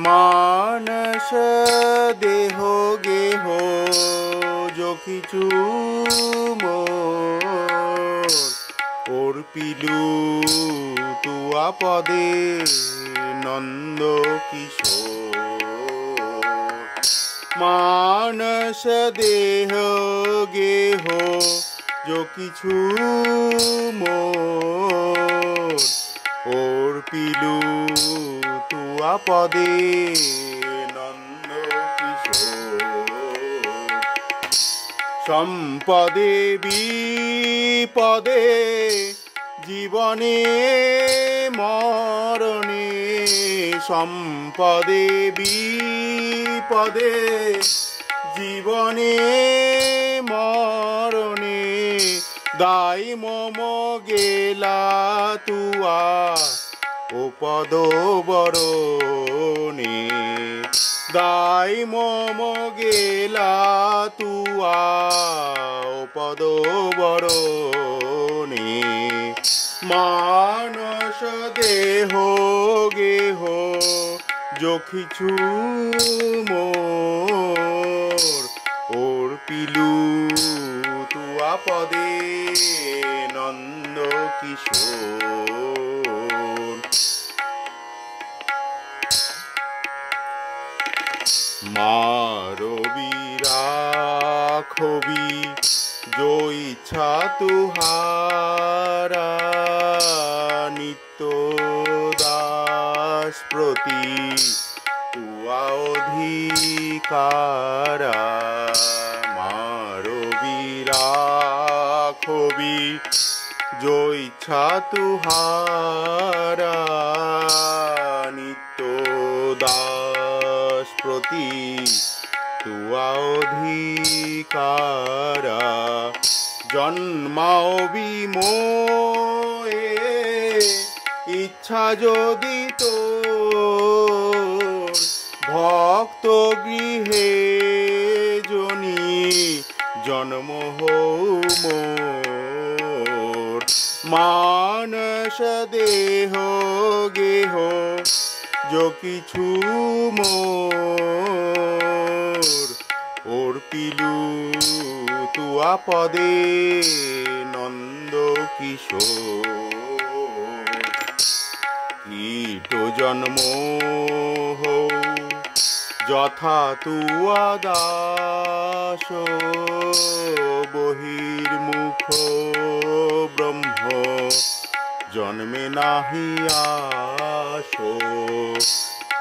मानस देह गेह जो किछु मोर अर्पिलु तुआ पदे नंद किशोर मानस देह गेह जो किछु मोर अर्पिलु तुआ पदे नंद किशोर सम्पदे विपदे जीवने मरणे सम्पदे विपदे जीवने मरणे दाई मम गेला तुआ उपद बरणे दाई मम गेला तुआ उपद बरणे मानस देह गेह जो किछु मोर अर्पिलु तुआ पदे नंद किशोर मारबी राखबी जो इच्छा तुहारा नित्य दास प्रति तुआ अधिकारा मारबी राखबी जो इच्छा तुहारा नित्य दास प्रति तुआ अधिकारा जन्माओ विमोहे इच्छा यदि तोर भक्त गृहे जनी जन्म हो मोर मानस देह गेह जो किछु मोर अर्पिलु तुआ पदे नंद किशोर कीट जन्म हो যথা তুয়া দাস বহির্মুখ ব্রহ্ম জন্মে নাহি আস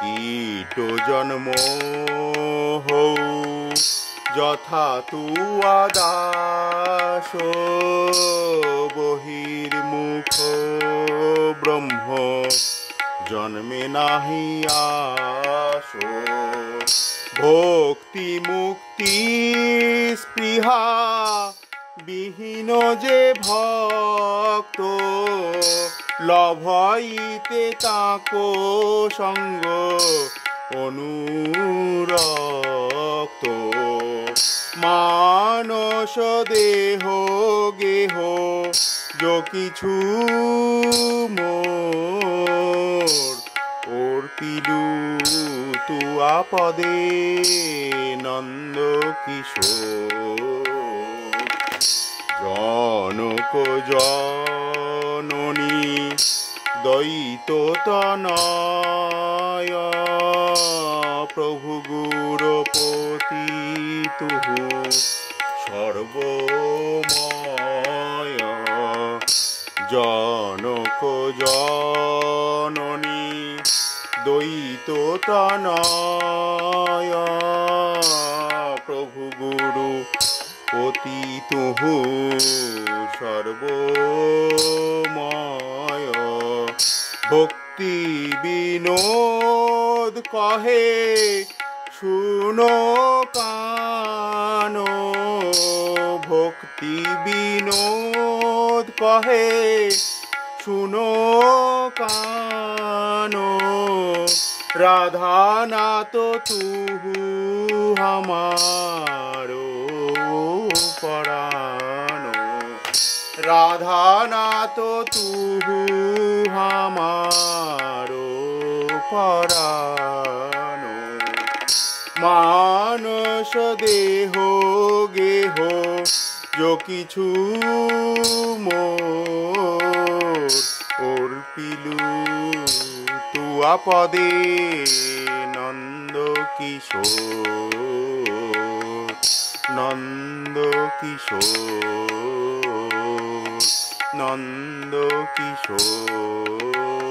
কীট জন্ম হৌ যথা তুয়া দাস বহির্মুখ ব্রহ্ম জন্মে নাহি আস ভক্তি মুক্তি স্পৃহা বিহীন যে ভক্ত লভইতে তাকো সঙ্গ অনুরক্ত মানস দেহ গেহ जो किछु मोर अर्पिलु तुआ पदे नंद किशोर जनक जननी दैत तनय प्रभु गुरुपति तुहु सर्वमय जनक जननी दैत तनय प्रभु गुरु पति तुहु सर्वमय भक्ति विनोद कहे सुनो कानो भक्ति विनोद कहे सुनो कानो राधा नाथ तुहु हमारो परानो राधा नाथ तुहु हमारो परानो। মানস দেহ গেহ যকিছু মোর অর্পিলু তুয়া পদে নন্দ কিশোর নন্দ কিশোর নন্দ কিশোর।